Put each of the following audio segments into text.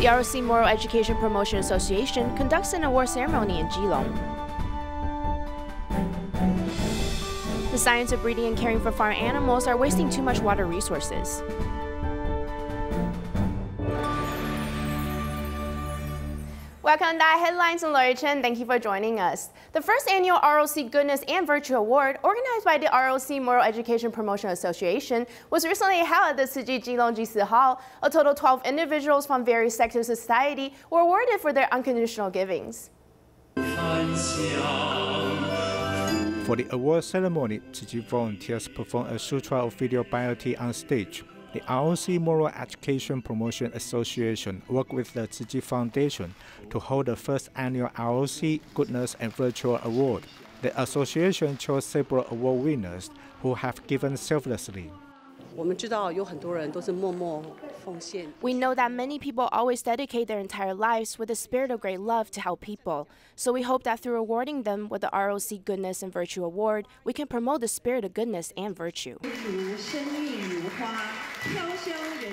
The R.O.C. Moral Education Promotion Association conducts an award ceremony in Keelung. The science of breeding and caring for farm animals are wasting too much water resources. Welcome to DaAi Headlines, and Lori Chen. Thank you for joining us. The first annual R.O.C. Goodness and Virtue Award, organized by the R.O.C. Moral Education Promotion Association, was recently held at the Keelung G4 Hall. A total of 12 individuals from various sectors of society were awarded for their unconditional givings. For the award ceremony, Tzu volunteers performed a sutra of video piety on stage. The R.O.C. Moral Education Promotion Association worked with the Tzu Foundation to hold the first annual R.O.C. Goodness and Virtue Award. The association chose several award winners who have given selflessly. We know that many people always dedicate their entire lives with a spirit of great love to help people. So we hope that through awarding them with the R.O.C. Goodness and Virtue Award, we can promote the spirit of goodness and virtue.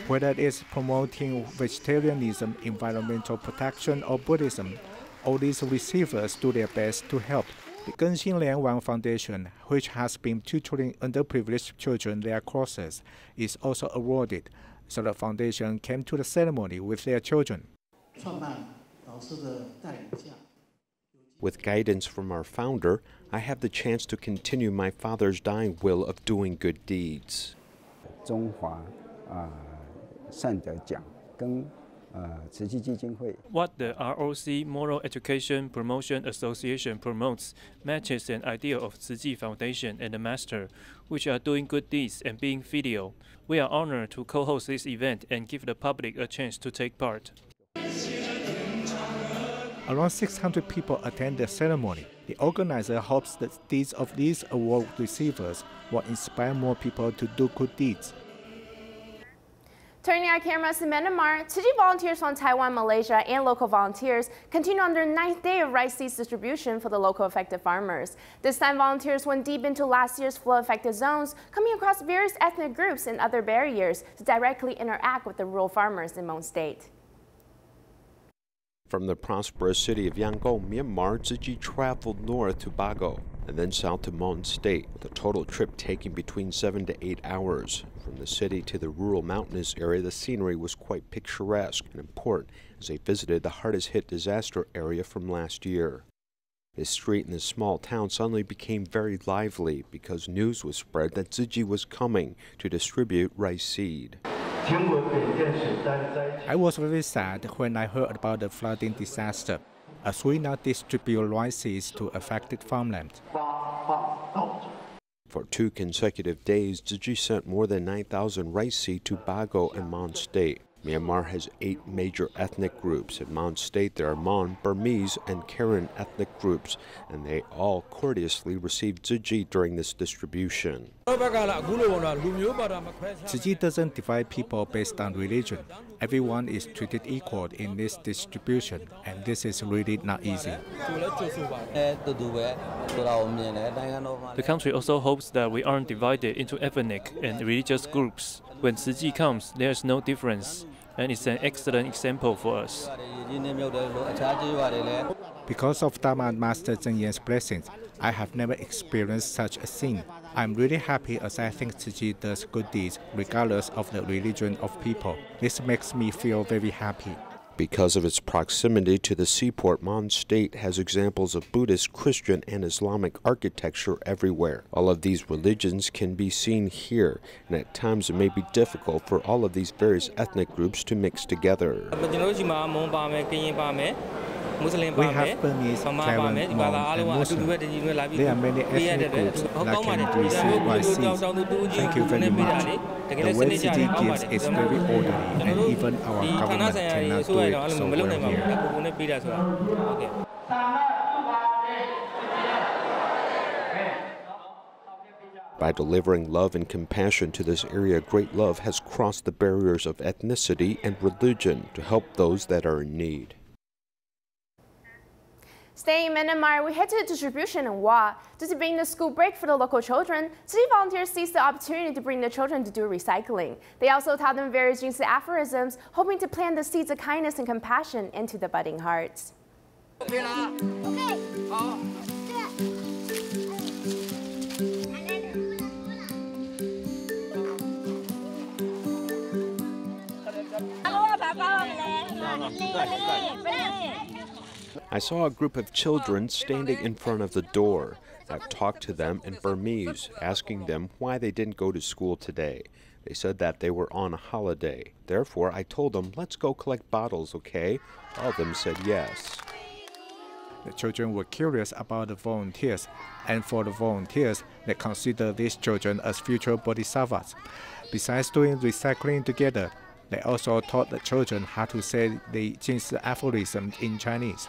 Whether it is promoting vegetarianism, environmental protection, or Buddhism, all these receivers do their best to help. The Genxin Lianwang Foundation, which has been tutoring underprivileged children their courses, is also awarded, so the foundation came to the ceremony with their children. With guidance from our founder, I have the chance to continue my father's dying will of doing good deeds. 中华善德奖跟慈济基金会 What the R.O.C. Moral Education Promotion Association promotes matches an idea of Tzu Foundation and the Master, which are doing good deeds and being filial. We are honored to co-host this event and give the public a chance to take part. Around 600 people attend the ceremony. The organizer hopes that deeds of these award receivers will inspire more people to do good deeds. Turning our cameras to Myanmar, Tzu volunteers from Taiwan, Malaysia, and local volunteers continue on their 9th day of rice seeds distribution for the local affected farmers. This time, volunteers went deep into last year's flood-affected zones, coming across various ethnic groups and other barriers to directly interact with the rural farmers in Mon State. From the prosperous city of Yangon, Myanmar, Tzu traveled north to Bago and then south to Mon State, with a total trip taking between 7 to 8 hours. From the city to the rural mountainous area, the scenery was quite picturesque and important as they visited the hardest-hit disaster area from last year. The street in this small town suddenly became very lively because news was spread that Tzu was coming to distribute rice seed. I was very sad when I heard about the flooding disaster, as we now distribute rice seeds to affected farmland. For 2 consecutive days, Tzu sent more than 9,000 rice seed to Bago and Mon State. Myanmar has 8 major ethnic groups. In Mon State, there are Mon, Burmese, and Karen ethnic groups, and they all courteously received Tzu during this distribution. Tzu doesn't divide people based on religion. Everyone is treated equal in this distribution, and this is really not easy. The country also hopes that we aren't divided into ethnic and religious groups. When Tzu comes, there is no difference, and it's an excellent example for us. Because of Dharma Master Zheng Yan's blessings, I have never experienced such a scene. I'm really happy as I think Tzu does good deeds regardless of the religion of people. This makes me feel very happy. Because of its proximity to the seaport, Mon State has examples of Buddhist, Christian, and Islamic architecture everywhere. All of these religions can be seen here, and at times it may be difficult for all of these various ethnic groups to mix together. We have Burmese, Karen, Mon, and Muslim. There are many ethnic groups that can receive rice seeds. Thank you very much. The way Tzu gives is very orderly, and even our government cannot do it so well here. By delivering love and compassion to this area, great love has crossed the barriers of ethnicity and religion to help those that are in need. Staying in Myanmar, we head to the distribution in Wa. Just being the school break for the local children, city volunteers seized the opportunity to bring the children to do recycling. They also taught them various Jingsi aphorisms, hoping to plant the seeds of kindness and compassion into the budding hearts. I saw a group of children standing in front of the door. I've talked to them in Burmese, asking them why they didn't go to school today. They said that they were on a holiday. Therefore, I told them, let's go collect bottles, okay? All of them said yes. The children were curious about the volunteers, and for the volunteers, they consider these children as future bodhisattvas. Besides doing recycling together, they also taught the children how to say the Jingsi aphorism in Chinese.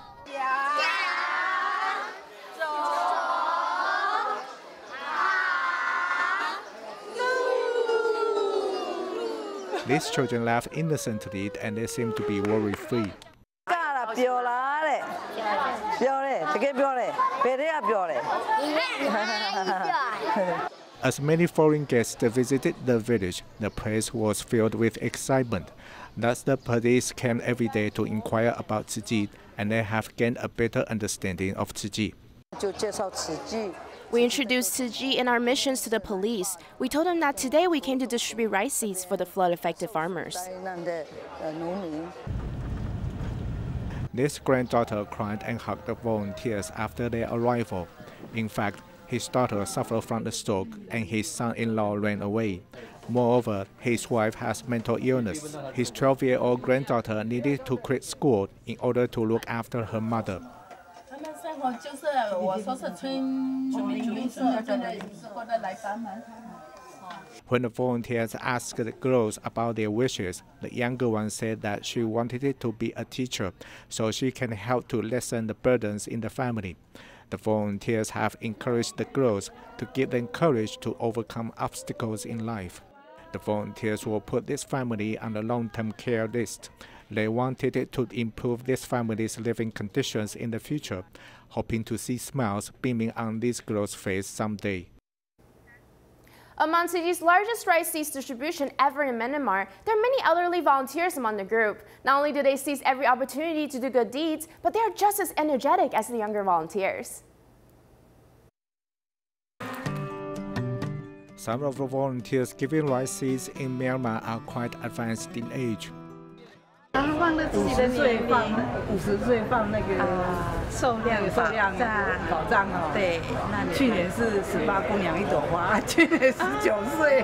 These children laugh innocently and they seem to be worry-free. As many foreign guests visited the village, the place was filled with excitement. Thus, the police came every day to inquire about Tzu Chi, and they have gained a better understanding of Tzu Chi. We introduced Tzu Chi and our missions to the police. We told them that today we came to distribute rice seeds for the flood-affected farmers. This granddaughter cried and hugged the volunteers after their arrival. In fact, his daughter suffered from the stroke and his son-in-law ran away. Moreover, his wife has mental illness. His 12-year-old granddaughter needed to quit school in order to look after her mother. When the volunteers asked the girls about their wishes, the younger one said that she wanted to be a teacher so she can help to lessen the burdens in the family. The volunteers have encouraged the girls to give them courage to overcome obstacles in life. The volunteers will put this family on the long-term care list. They wanted it to improve this family's living conditions in the future, hoping to see smiles beaming on these girls' faces someday. Among Tzu Chi's largest rice seeds distribution ever in Myanmar, there are many elderly volunteers among the group. Not only do they seize every opportunity to do good deeds, but they are just as energetic as the younger volunteers. Some of the volunteers giving rice seeds in Myanmar are quite advanced in age. 50岁放50岁放那个寿量保障哦。对，去年是18姑娘一朵花，去年19岁。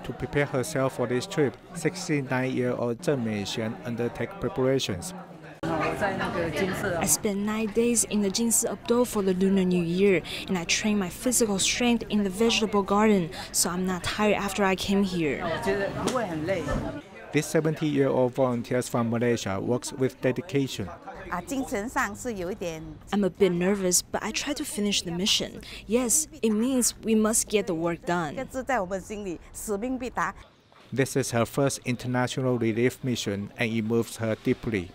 To prepare herself for this trip, 69-year-old Zheng Meixian undertake preparations. I spent 9 days in the Jingsi Abdo for the Lunar New Year, and I trained my physical strength in the vegetable garden, so I'm not tired after I came here. This 70-year-old volunteer from Malaysia works with dedication. I'm a bit nervous, but I try to finish the mission. Yes, it means we must get the work done. This is her first international relief mission, and it moves her deeply.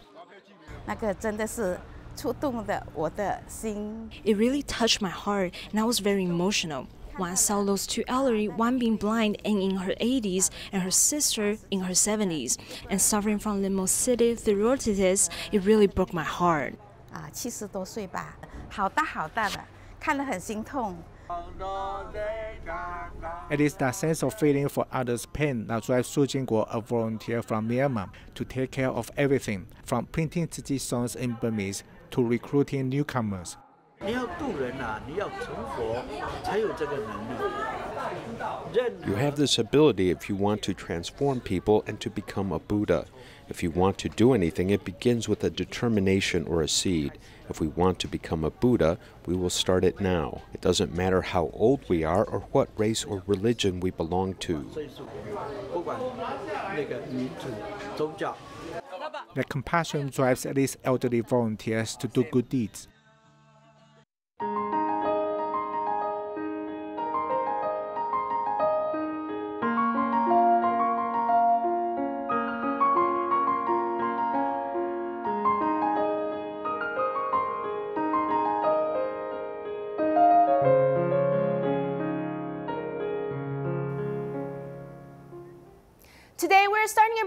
It really touched my heart, and I was very emotional. When I saw those two elderly, one being blind and in her 80s, and her sister in her 70s, and suffering from lymphocytic thyroiditis, it really broke my heart. 70多岁吧，好大的，看得很心痛。 It is that sense of feeling for others' pain that drives Su Jingguo, a volunteer from Myanmar, to take care of everything, from printing Tzu Chi songs in Burmese to recruiting newcomers. You have this ability if you want to transform people and to become a Buddha. If you want to do anything, it begins with a determination or a seed. If we want to become a Buddha, we will start it now. It doesn't matter how old we are or what race or religion we belong to. The compassion drives these elderly volunteers to do good deeds.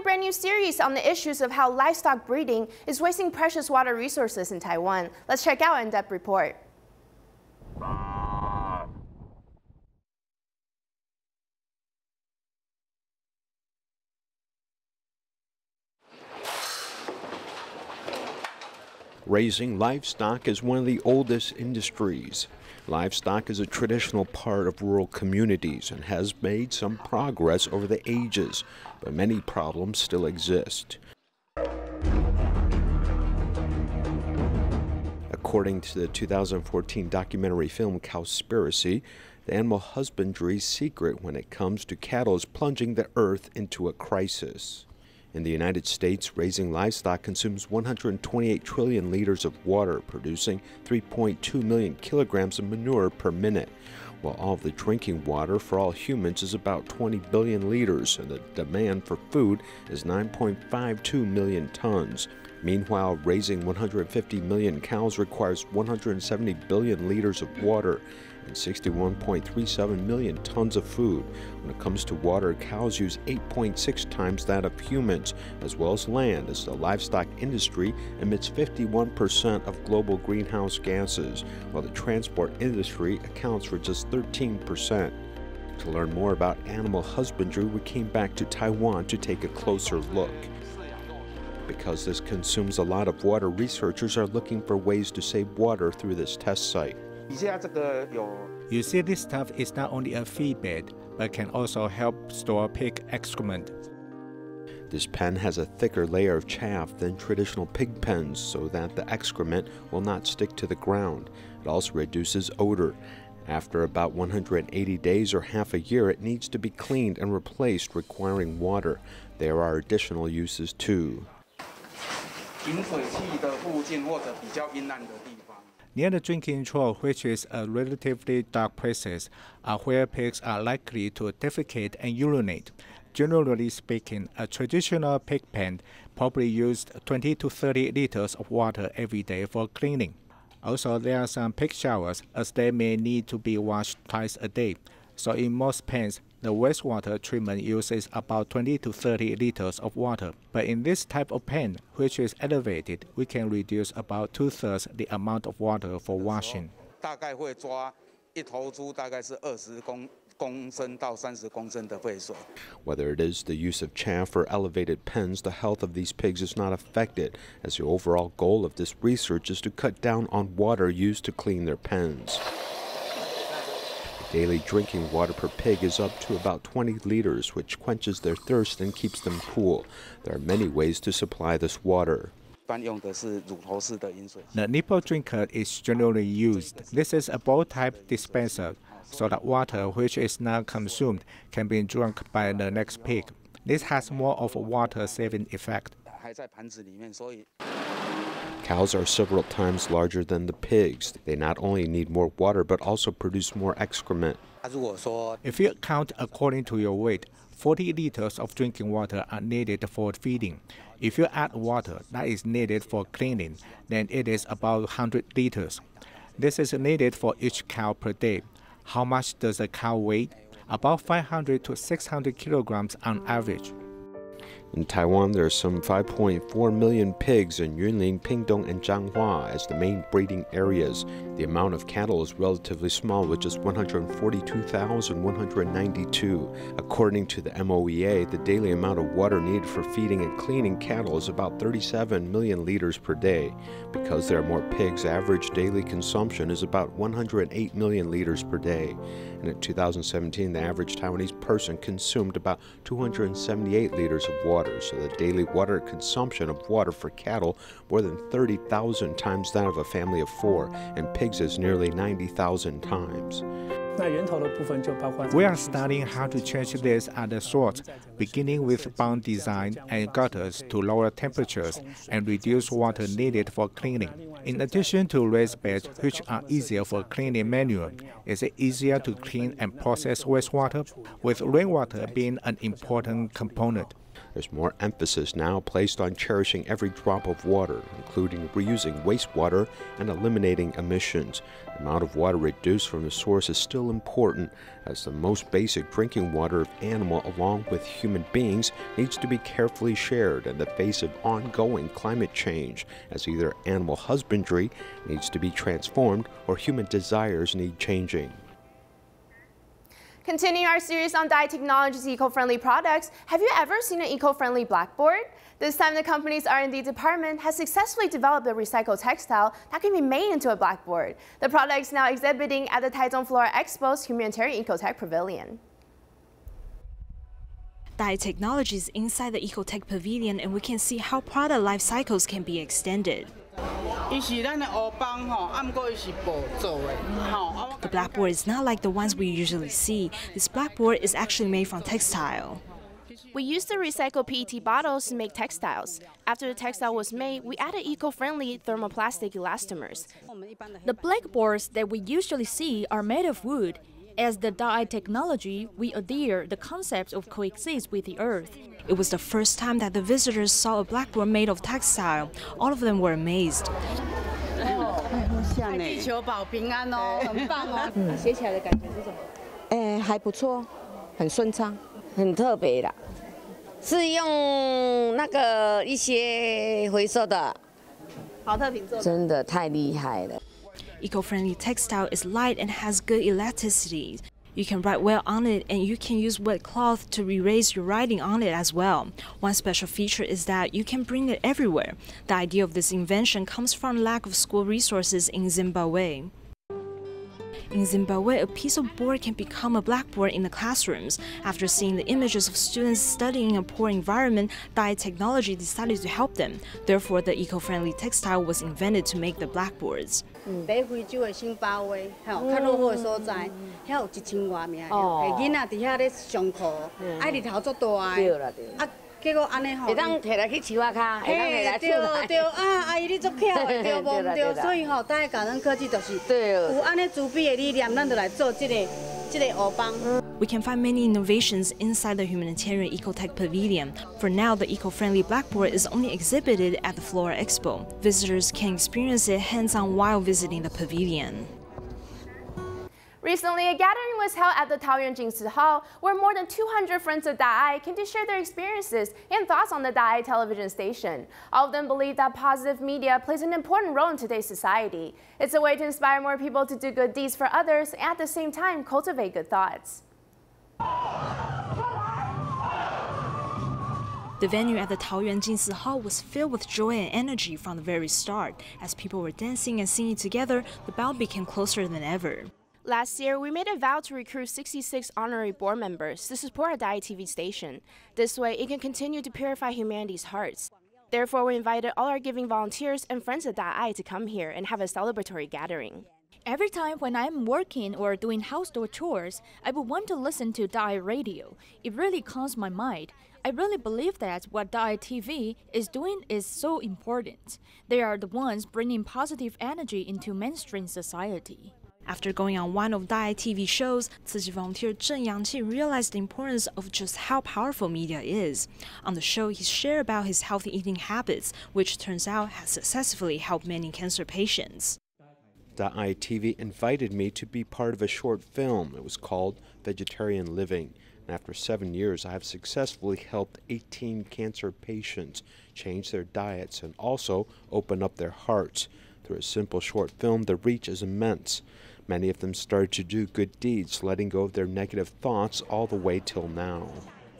brand new series on the issues of how livestock breeding is wasting precious water resources in Taiwan. Let's check out an in-depth report. Raising livestock is one of the oldest industries. Livestock is a traditional part of rural communities and has made some progress over the ages, but many problems still exist. According to the 2014 documentary film Cowspiracy, the animal husbandry's secret when it comes to cattle is plunging the earth into a crisis. In the United States, raising livestock consumes 128 trillion liters of water, producing 3.2 million kilograms of manure per minute, while all of the drinking water for all humans is about 20 billion liters, and the demand for food is 9.52 million tons. Meanwhile, raising 150 million cows requires 170 billion liters of water and 61.37 million tons of food. When it comes to water, cows use 8.6 times that of humans, as well as land, as the livestock industry emits 51% of global greenhouse gases, while the transport industry accounts for just 13%. To learn more about animal husbandry, we came back to Taiwan to take a closer look. Because this consumes a lot of water, researchers are looking for ways to save water through this test site. You see, this stuff is not only a feed bed, but can also help store pig excrement. This pen has a thicker layer of chaff than traditional pig pens so that the excrement will not stick to the ground. It also reduces odor. After about 180 days or half a year, it needs to be cleaned and replaced, requiring water. There are additional uses too. Near the drinking trough, which is a relatively dark place, are where pigs are likely to defecate and urinate. Generally speaking, a traditional pig pen probably used 20 to 30 liters of water every day for cleaning. Also, there are some pig showers, as they may need to be washed twice a day. So in most pens, the wastewater treatment uses about 20 to 30 liters of water. But in this type of pen, which is elevated, we can reduce about 2/3 the amount of water for washing. Whether it is the use of chaff or elevated pens, the health of these pigs is not affected, as the overall goal of this research is to cut down on water used to clean their pens. Daily drinking water per pig is up to about 20 liters, which quenches their thirst and keeps them cool. There are many ways to supply this water. The nipple drinker is generally used. This is a bowl-type dispenser, so that water which is now consumed can be drunk by the next pig. This has more of a water-saving effect. Cows are several times larger than the pigs. They not only need more water, but also produce more excrement. If you count according to your weight, 40 liters of drinking water are needed for feeding. If you add water that is needed for cleaning, then it is about 100 liters. This is needed for each cow per day. How much does a cow weigh? About 500 to 600 kilograms on average. In Taiwan, there are some 5.4 million pigs in Yunlin, Pingtung, and Zhanghua as the main breeding areas. The amount of cattle is relatively small, with just 142,192. According to the MOEA, the daily amount of water needed for feeding and cleaning cattle is about 37 million liters per day. Because there are more pigs, average daily consumption is about 108 million liters per day. And in 2017, the average Taiwanese person consumed about 278 liters of water, so the daily water consumption of water for cattle more than 30,000 times that of a family of 4, and pigs is nearly 90,000 times. We are studying how to change this at the source, beginning with pond design and gutters to lower temperatures and reduce water needed for cleaning. In addition to raised beds, which are easier for cleaning manure, is it easier to clean and process wastewater, with rainwater being an important component. There's more emphasis now placed on cherishing every drop of water, including reusing wastewater and eliminating emissions. The amount of water reduced from the source is still important, as the most basic drinking water of animal along with human beings needs to be carefully shared in the face of ongoing climate change, as either animal husbandry needs to be transformed or human desires need changing. Continuing our series on DaAi Technology's eco-friendly products, have you ever seen an eco-friendly blackboard? This time, the company's R&D department has successfully developed a recycled textile that can be made into a blackboard. The product is now exhibiting at the Taichung Flora Expo's Humanitarian Ecotech Pavilion. DaAi Technology is inside the Ecotech Pavilion, and we can see how product life cycles can be extended. The blackboard is not like the ones we usually see. This blackboard is actually made from textile. We used the recycled PET bottles to make textiles. After the textile was made, we added eco-friendly thermoplastic elastomers. The blackboards that we usually see are made of wood. As the DaAi Technology, we adhere the concept of coexist with the earth. It was the first time that the visitors saw a blackboard made of textile. All of them were amazed. 地球保平安哦，很棒哦。写起来的感觉是什么？还不错，很顺畅，很特别的，是用那个一些回收的，保特瓶做的，真的太厉害了。 Eco-friendly textile is light and has good elasticity. You can write well on it, and you can use wet cloth to erase your writing on it as well. One special feature is that you can bring it everywhere. The idea of this invention comes from lack of school resources in Zimbabwe. In Zimbabwe, a piece of board can become a blackboard in the classrooms. After seeing the images of students studying in a poor environment, DaAi Technology decided to help them. Therefore, the eco-friendly textile was invented to make the blackboards. 在非洲的辛巴威，较落后的所在，遐有1000多名，囡仔伫遐咧上课，爱日头足大个，对啦对。啊，结果安尼吼，会当摕来去树仔骹，会当摕来厝内。对啊，阿姨你足巧的，对无对？所以吼，DaAi感恩科技就是有安尼慈悲的理念，咱就来做这个黑帮。 We can find many innovations inside the Humanitarian Ecotech Pavilion. For now, the eco-friendly blackboard is only exhibited at the Flora Expo. Visitors can experience it hands-on while visiting the pavilion. Recently, a gathering was held at the Taoyuan Jingsi Hall, where more than 200 friends of DaAi came to share their experiences and thoughts on the DaAi television station. All of them believe that positive media plays an important role in today's society. It's a way to inspire more people to do good deeds for others and at the same time cultivate good thoughts. The venue at the Taoyuan Jingsi Hall was filled with joy and energy from the very start. As people were dancing and singing together, the band became closer than ever. Last year, we made a vow to recruit 66 honorary board members to support our DaAi TV station. This way, it can continue to purify humanity's hearts. Therefore, we invited all our giving volunteers and friends of DaAi to come here and have a celebratory gathering. Every time when I'm working or doing household chores, I would want to listen to DaAi radio. It really calms my mind. I really believe that what DaAi TV is doing is so important. They are the ones bringing positive energy into mainstream society. After going on one of DaAi TV shows, Tzu volunteer Zheng Yangqi realized the importance of just how powerful media is. On the show, he shared about his healthy eating habits, which turns out has successfully helped many cancer patients. DaAi TV invited me to be part of a short film. It was called Vegetarian Living. And after 7 years, I have successfully helped 18 cancer patients change their diets and also open up their hearts. Through a simple short film, the reach is immense. Many of them started to do good deeds, letting go of their negative thoughts all the way till now.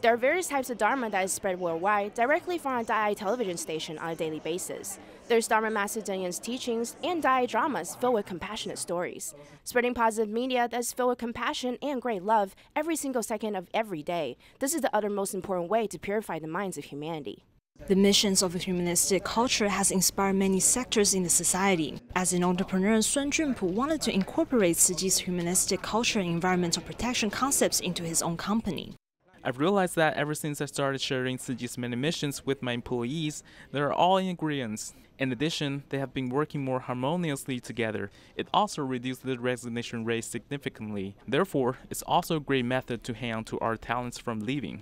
There are various types of Dharma that is spread worldwide directly from our DaAi television station on a daily basis. There's Dharma Master Zheng Yan's teachings and DaAi dramas filled with compassionate stories. Spreading positive media that's filled with compassion and great love every single second of every day. This is the uttermost important way to purify the minds of humanity. The missions of a humanistic culture has inspired many sectors in the society. As an entrepreneur, Sun Junpu wanted to incorporate Tzu Chi's humanistic culture and environmental protection concepts into his own company. I've realized that ever since I started sharing Tzu Chi's many missions with my employees, they are all in agreement. In addition, they have been working more harmoniously together. It also reduced the resignation rate significantly. Therefore, it's also a great method to hang on to our talents from leaving.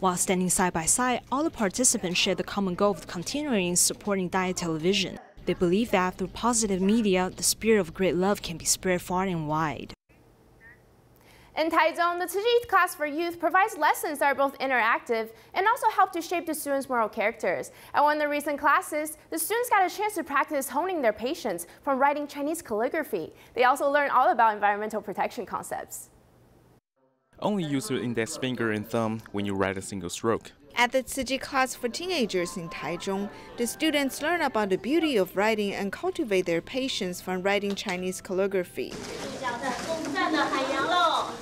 While standing side by side, all the participants share the common goal of continuing supporting DaAi Television. They believe that through positive media, the spirit of great love can be spread far and wide. In Taichung, the Tzu Chi class for youth provides lessons that are both interactive and also help to shape the students' moral characters. At one of the recent classes, the students got a chance to practice honing their patience from writing Chinese calligraphy. They also learned all about environmental protection concepts. Only use your index finger and thumb when you write a single stroke. At the Tzu Chi class for teenagers in Taichung, the students learn about the beauty of writing and cultivate their patience from writing Chinese calligraphy.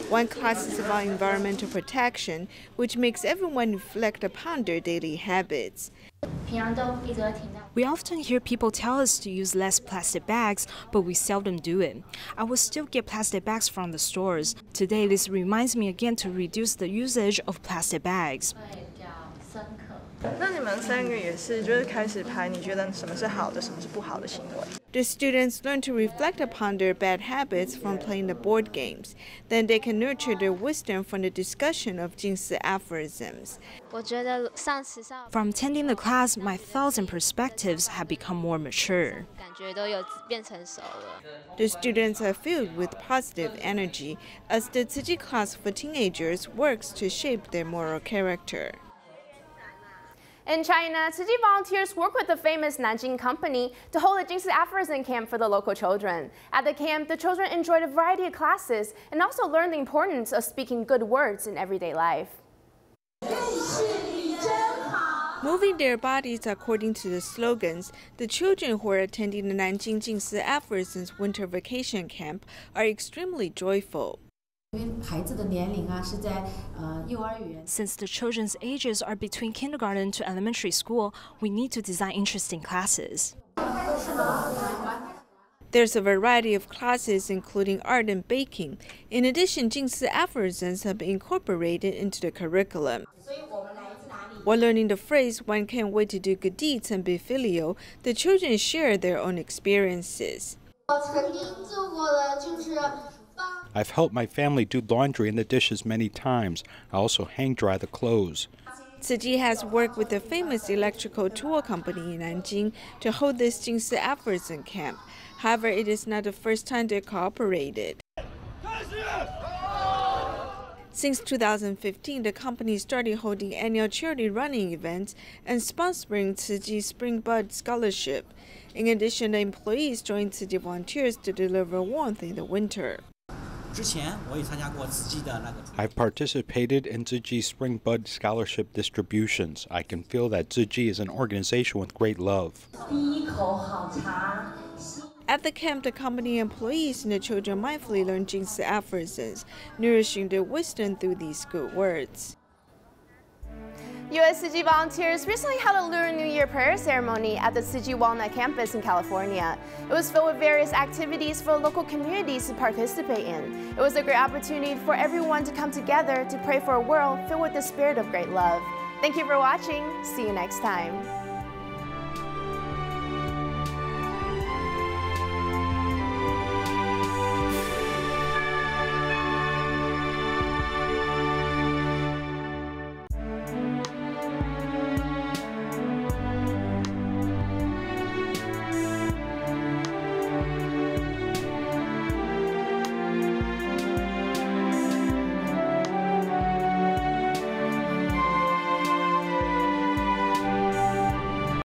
One class is about environmental protection, which makes everyone reflect upon their daily habits. We often hear people tell us to use less plastic bags, but we seldom do it. I will still get plastic bags from the stores. Today, this reminds me again to reduce the usage of plastic bags. 那你们3个也是，就是开始拍，你觉得什么是好的，什么是不好的行为？ The students learn to reflect upon their bad habits from playing the board games. Then they can nurture their wisdom from the discussion of 近似 aphorisms. From attending the class, my thoughts and perspectives have become more mature. The students are filled with positive energy as the Tzu Chi class for teenagers works to shape their moral character. In China, Tzu Chi volunteers work with the famous Nanjing company to hold a Jingsi aphorism camp for the local children. At the camp, the children enjoyed a variety of classes and also learned the importance of speaking good words in everyday life. Moving their bodies according to the slogans, the children who are attending the Nanjing Jingsi Aphorisms winter vacation camp are extremely joyful. Since the children's ages are between kindergarten to elementary school, we need to design interesting classes. There's a variety of classes including art and baking. In addition, Jingsi aphorisms have been incorporated into the curriculum. While learning the phrase, "One can't wait to do good deeds and be filial," the children share their own experiences. I've helped my family do laundry and the dishes many times. I also hang dry the clothes. Tzu Chi has worked with the famous electrical tool company in Nanjing to hold this Jingsi aphorism camp. However, it is not the first time they cooperated. Since 2015, the company started holding annual charity running events and sponsoring Tzu Chi Spring Bud Scholarship. In addition, the employees joined Tzu Chi volunteers to deliver warmth in the winter. I've participated in Tzu Chi Spring Bud Scholarship distributions. I can feel that Tzu Chi is an organization with great love. At the camp, the company employees and the children mindfully learn Jingsi aphorisms, nourishing their wisdom through these good words. U.S. Tzu Chi volunteers recently held a Lunar New Year prayer ceremony at the Tzu Chi Walnut campus in California. It was filled with various activities for local communities to participate in. It was a great opportunity for everyone to come together to pray for a world filled with the spirit of great love. Thank you for watching. See you next time.